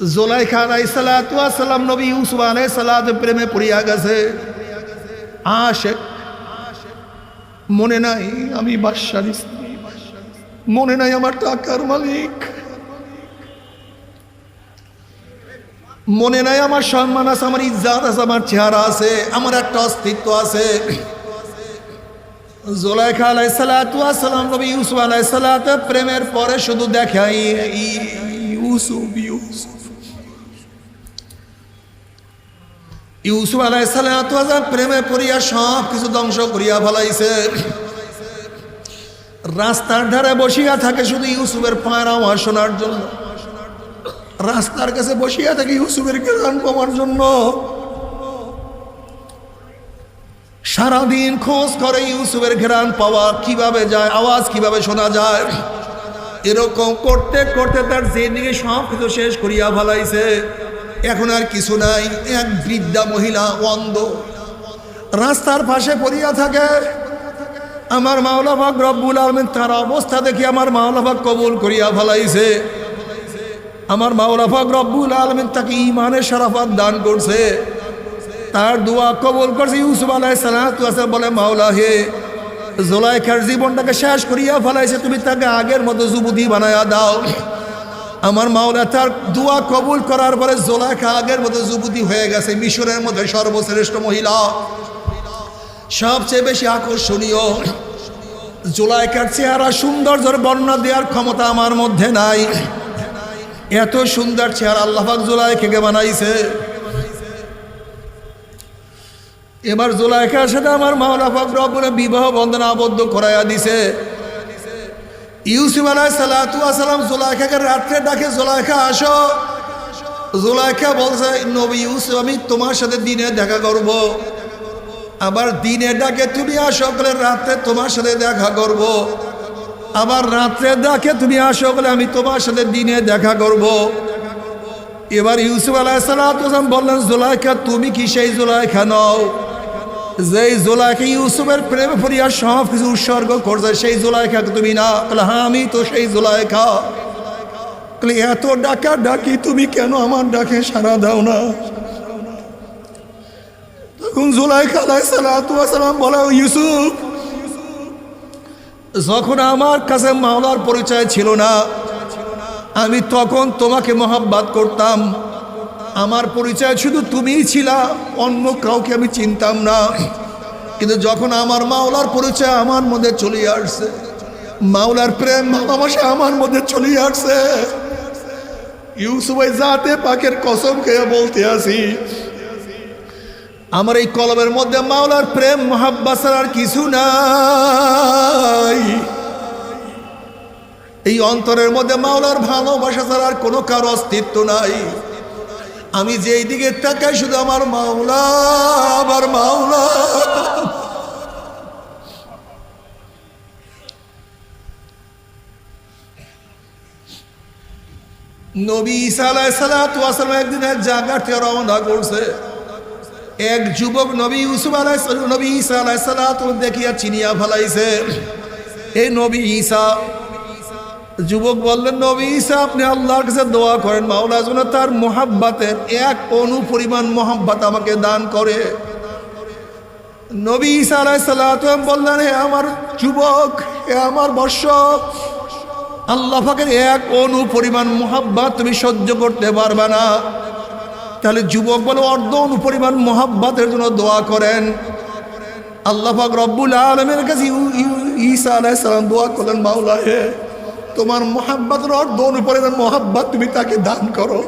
জুলাইখা আলাইহিস সালাতু ওয়াস সালাম নবী ইউসুফ আলাইহিস সালাতু প্রেমে পড়িয়া গেছে। আশিক, মনে নাই আমি বাদশার স্ত্রী, মনে নাই আমার টাকার মালিক, মনে নাই আমার সম্মান আছে, আমার ইজ্জত আছে, আমার চেহারা আছে, আমার একটা অস্তিত্ব আছে। জুলাইখা আলাইহিস সালাতু ওয়াস সালাম নবী ইউসুফ আলাইহিস সালাতু প্রেমের পরে শুধু দেখাই ইউসুফ ইউসুফ। ইউসুফ আলাইহিস সালাতু ওয়াস সালাম প্রেমে পড়িয়া সব কিছু ধ্বংস করিয়া ফেলাইছে। রাস্তার ধারে বসিয়া থাকে শুধু ইউসুফের পায়ের আওয়াজ শোনার জন্য, রাস্তার কাছে বসিয়া থাকে ইউসুফের ঘ্রাণ পাওয়ার জন্য। সারাদিন খোঁজ করে ইউসুফের ঘ্রাণ পাওয়া কিভাবে যায়, আওয়াজ কিভাবে শোনা যায়। এরকম করতে করতে তার জিন্দেগি সব কিছু শেষ করিয়া ফেলাইছে। এখন আর কিছু নাই। এক বৃদ্ধা মহিলা অন্ধ রাস্তার পাশে পড়িয়া থাকে। আমার মাওলা পাক রব্বুল আলামিন তার অবস্থা দেখি আমার মাওলা পাক কবুল করিয়া ফেলাইছে। আমার মাওলা পাক রব্বুল আলামিন তাকে ঈমানের শরাফত দান করছে, তার দোয়া কবুল করছে। ইউসুফ আলাইহিস সালাতু ওয়াস সালাম বলে, মাওলা হে, জুলাইখার জীবনটাকে শেষ করিয়া ফেলাইছে, তুমি তাকে আগের মতো যুবতী বানায়া দাও। আমার মাওলা তার দোয়া কবুল করার পরে জুলাইখা আগের মতো যুবতী হয়ে গেছে। মিশরের মধ্যে সর্বশ্রেষ্ঠ মহিলা, সবচেয়ে বেশি আকর্ষণীয়। জুলাইখার চেহারা সৌন্দর্যের বর্ণনা দেওয়ার ক্ষমতা আমার মধ্যে নাই। এত সুন্দর চেহারা আল্লাহ পাক জুলাইখাকে বানাইছে। এবার জুলাইখার সাথে আমার মাওলা পাক রব্বুল বিবাহ বন্ধনে আবদ্ধ করাইয়া দিছে। ইউসুফ আলাইহিস সালাতু ওয়াস সালাম জুলাইখাকে রাত্রে ডাকে, জুলাইখা আসো। জুলাইখা বলছে, নবী ইউসুফ, আমি তোমার সাথে দিনে দেখা করব। আবার দিনে ডাকে তুমি আসো বলে রাত্রে তোমার সাথে দেখা করব। আবার রাত্রে ডাকে তুমি আসো বলে আমি তোমার সাথে দিনে দেখা করব। এবার ইউসুফ আলাইহিস সালাতু ওয়াস সালাম বললেন, জুলাইখা তুমি কি সেই জুলাইখা নও যেই জুলাইখা ইউসুফের প্রেমে পড়িয়া সব কিছু উৎসর্গ করছে? সেই জুলাইখা তুমি না? বলে, হ্যাঁ আমি তো সেই জুলাইখা। বলে, এত ডাকা ডাকি তুমি কেন আমার ডাকে সাড়া দাও না? তখন জুলাইখা আলাইহিস সালাতু ওয়াস সালাম বলে, ইউসুফ, যখন আমার কাছে মাওলার পরিচয় ছিল না, আমি তখন তোমাকে মহব্বত করতাম। আমার পরিচয় শুধু তুমিই ছিলা, অন্য কাউকে আমি চিনতাম না। কিন্তু যখন আমার মাওলার পরিচয় আমার মধ্যে চলে আসছে, মাওলার প্রেম ভালোবাসা আমার মধ্যে চলে আসছে, ইউসুফ ভাই জাতে পাকের কসম খেয়ে বলতে আসি, আমার এই কলমের মধ্যে মাওলার প্রেম মহাব্বত ছাড়া আর কিছু নাই। এই অন্তরের মধ্যে মাওলার ভালোবাসা ছাড়া আর কোনো কারো অস্তিত্ব নাই। আমি যেই দিকে তাকাই শুধু আমার মাওলা, আমার মাওলা। নবী ঈসা আলাইহিস সালাতু ওয়াস সালাম একদিন এক জায়গা থেকে রওনা করছে। এক যুবক নবী ইউসুফ আলাইহিস সালাম, নবী ঈসা আলাইহিস সালাতু দেখিয়া চিনিয়া ফেলাইছে। এই নবী ঈসা। যুবক বললেন, নবী ঈসা, আপনি আল্লাহর কাছে দোয়া করেন মাওলা যেন তার মোহাব্বতের এক অণু পরিমাণ মোহাব্বত আমাকে দান করে। নবী ঈসা আলাইহিস সালাতু বললেন, হে আমার যুবক, হে আমার বর্ষ, আল্লাহ পাকের এক অণু পরিমাণ মোহাব্বত তুমি সহ্য করতে পারবে না। তাহলে যুবক বলে, অর্ধ অণু পরিমাণ মোহাব্বতের জন্য দোয়া করেন। আল্লাহ পাক রব্বুল আলামিনের কাছে ঈসা আলাইহিস সালাম দোয়া করলেন, মাওলা হে, তোমার মোহাব্বতের অর্ধ অণু পরিমাণ মোহাব্বত তুমি তাকে দান করো।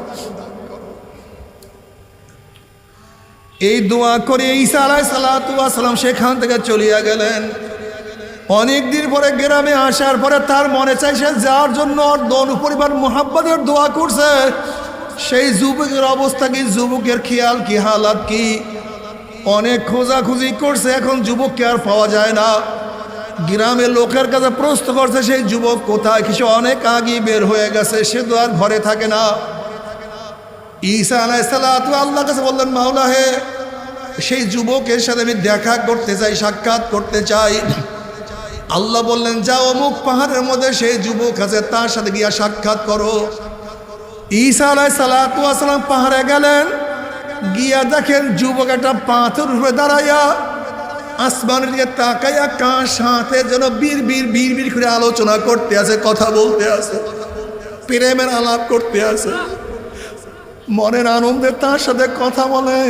এই দোয়া করে ঈসা আলাইহিস সালাতু ওয়াস সালাম সেখান থেকে চলিয়া গেলেন। অনেক দিন পরে গ্রামে আসার পরে তার মনে চাইছে যার জন্য অর্ধ অণু পরিমাণ মোহাব্বতের দোয়া করছে সেই যুবকের অবস্থা কি, যুবকের খেয়াল কি, হালাত কি। অনেক খোঁজাখুঁজি করছে, এখন যুবককে আর পাওয়া যায় না। গ্রামের লোকের কাছে প্রশ্ন করছে সেই যুবক কোথায়, কিছু অনেক আগে বের হয়ে গেছে, সে তো আর ঘরে থাকে না। ঈসা আলাইহিস সালাতু আল্লাহর কাছে বললেন, মাওলা হে, সেই যুবকের সাথে আমি দেখা করতে চাই, সাক্ষাৎ করতে চাই। আল্লাহ বললেন, যাও অমুক পাহাড়ের মধ্যে সেই যুবক আছে, তার সাথে গিয়া সাক্ষাৎ করো। ঈসা আলাইহিস সালাতু ওয়াস সালাম পাহাড়ে গেলেন, গিয়া দেখেন যুবক একটা পাথর উপরে দাঁড়াইয়া আসমানের দিকে তাকাইয়া কার সাথে যেন বীর করে আলোচনা করতে আছে, কথা বলতে আছে, প্রেমের আলাপ করতে আছে, মনের আনন্দে তার সাথে কথা বলে।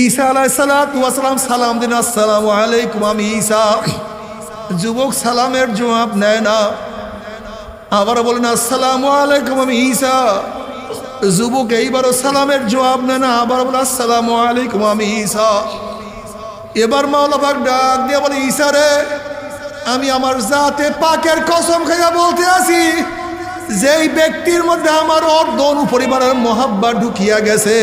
ঈসা আলাইহিস সালাতু ওয়াস সালাম সালাম দিন, আসসালামু আলাইকুম, আমি ঈসা। যুবক সালামের জবাব নেয় না, আবার বলেন আসসালামু আলাইকুম, আমি ঈসা। যুবক এইবারও সালামের জবাব নেয় না, আবার বলে আসসালামু আলাইকুম, আমি ঈসা। এবার মাওলা পাক ডাক দিয়ে বলে, ঈসা রে, আমি আমার জাতে পাকের কসম খাইয়া বলতে আছি, যেই ব্যক্তির মধ্যে আমার অর্ধনু পরিবারের মহাব্বা ঢুকিয়া গেছে,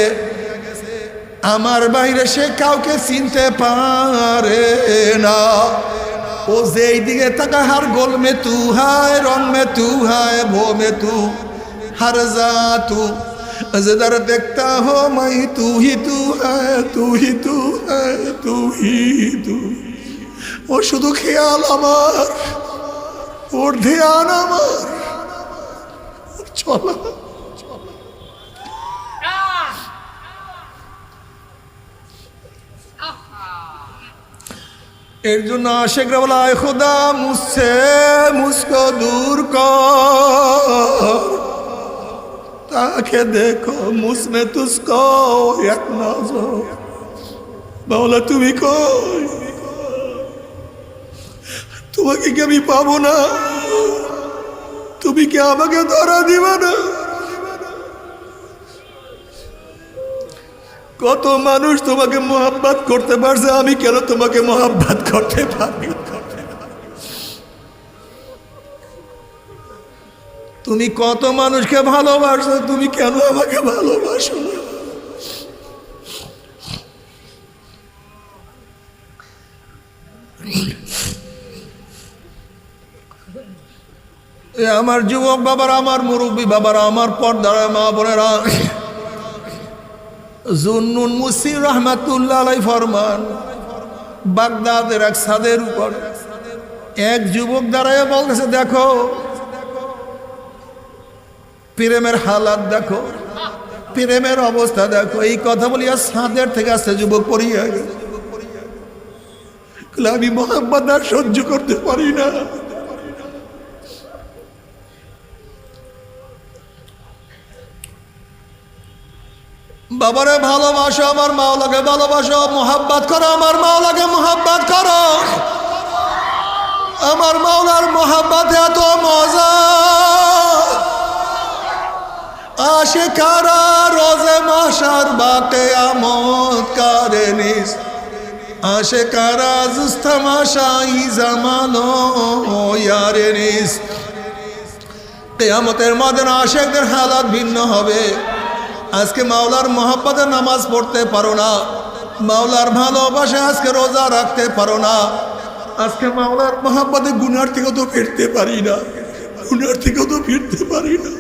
আমার বাইরে সে কাউকে চিনতে পারে না। ও যেই দিকে তাকা হার গোল মে তু হায়, রং মে তু হায়, ভো মে তু, हर जा तू अजदर देखता हो मैं तू ही तू है, तू ही तू है, तू ही तू। ও শুধু খেয়াল আমার, ওর ধ্যান আমার, চলা। এর জন্য আশিকরা বলে, আয় খুদা মুঝসে মুঝকো দূর কর, তাকে দেখো মুঝমে তুঝকো এক নজর। বাউলা তুমি কই, তোমাকে কি আমি পাবো না? তুমি কি আমাকে ধরা দিবা না? কত মানুষ তোমাকে মোহাব্বত করতে পারছে, আমি কেন তোমাকে মোহাব্বত করতে পারি? তুমি কত মানুষকে ভালোবাসো, তুমি কেন আমাকে ভালোবাসো না? আমার যুবক বাবারা, আমার মুরব্বী বাবারা, আমার পর্দার মা বোনেরা, জুন্নুন মুসির রহমাতুল্লাহ আলাইহি ফরমান, বাগদাদের এক ছাদের উপর এক যুবক দাঁড়ায় বলতেছে, দেখো প্রেমের হালাত দেখো, প্রেমের অবস্থা দেখো। এই কথা বলিয়া ছাদের থেকে আসতে যুবক পড়িয়া গেল। আমি মোহাম্মদ আর সহ্য করতে পারি না। বাবারে ভালোবাসো, আমার মাওলাকে ভালোবাসো, মোহাব্বত করো, আমার মাওলাকে মোহাব্বত করো। আমার মাওলার মোহাব্বত এত মজা, আশিকারা রোজে মাশার বাকিয়ামত করে নিস, আশিকারা জুস্তামাশাই জামানো ইয়ারে নিস। কিয়ামতের ময়দানে আশিকদের হালাত ভিন্ন হবে। আজকে মাওলার মোহাব্বতে নামাজ পড়তে পারো না, মাওলার ভালোবাসে আজকে রোজা রাখতে পারো না, আজকে মাওলার মোহাব্বতে গুনার থেকেও তো ফিরতে পারি না, গুনার থেকেও তো ফিরতে পারি না।